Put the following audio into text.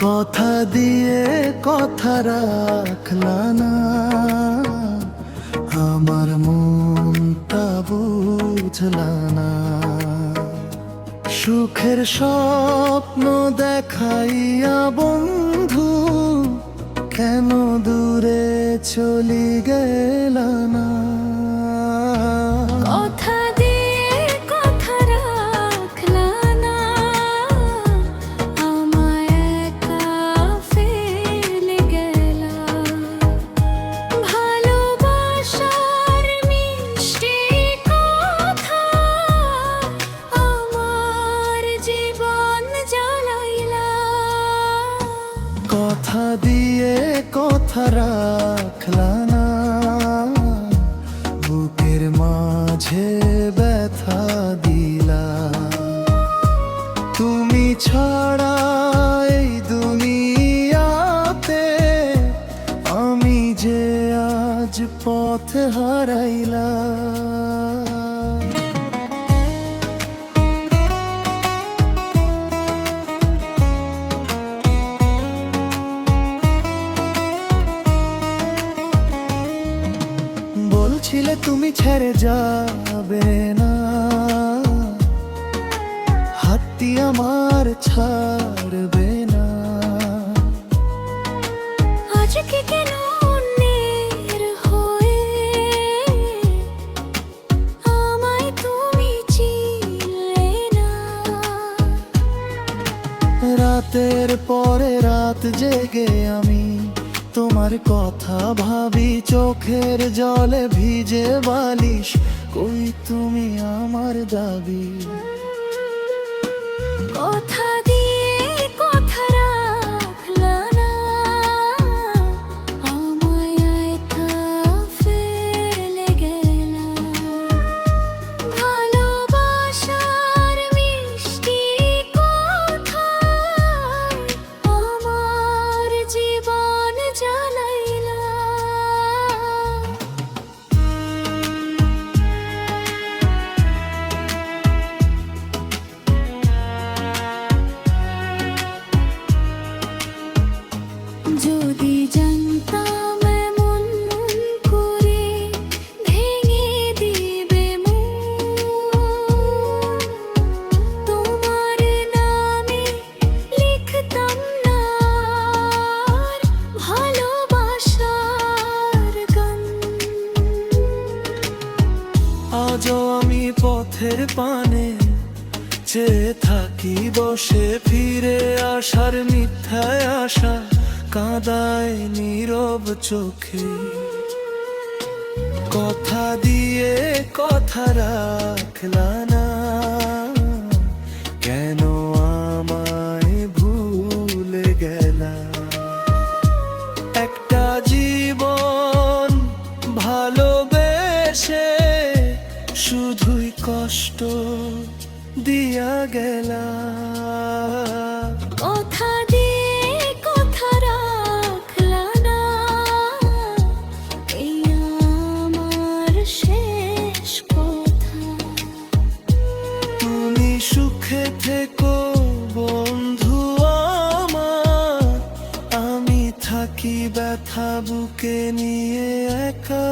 কথা দিয়ে কথা রাখলা না, আমার মনটা বুঝলা না। সুখের স্বপ্ন দেখাইয়া বন্ধু কেন দূরে চলি গেলা না। কথা দিয়ে কথা রাখলা না, আমায় একা ফেলে গেলা। ভালোবাসার মিষ্টি কথা আমার জীবন জ্বালাইলা। কথা দিয়ে কথা রাখলা না, বুকের মাঝে ব্যথা দিলা। তুমি ছাড়া এই দুনিয়াতে আমি যে আজ পথ হারাইলা। বলছিলে তুমি ছেড়ে যাবে না, হাতটি আমার ছাড়বে না। আজকে কেন অন্যের হয়ে আমায় তুমি চিনলে না। রাতের পরে রাত জেগে আমি তোমার কথা ভাবি, চোখের জলে ভিজে বালিশ কই তুমি আমার দাবি। কথা দিয়ে কথা রাখলা না, আমায় একা ফেলে গেলা। ভালোবাসার মিষ্টি কথা আমার জীবন জ্বালাইলা। যদি জানতাম এমন করে ভেঙে দিবে মন, তোমার নামে লিখতাম না আর ভালোবাসার গান। আজও আমি পথের পানে চেয়ে থাকি বসে, ফিরে আসার মিথ্যায় আশা কাঁদায় নীরব চোখে। কথা দিয়ে কথা রাখলা না, কেন আমায় ভুলে গেলা। একটা জীবন ভালোবেসে শুধুই কষ্ট দিয়া গেলা। কথা দিয়ে কথা রাখলা না, এই আমার শেষ কথা। তুমি সুখে থেকো বন্ধু আমার, আমি থাকি ব্যথা বুকে নিয়ে একা।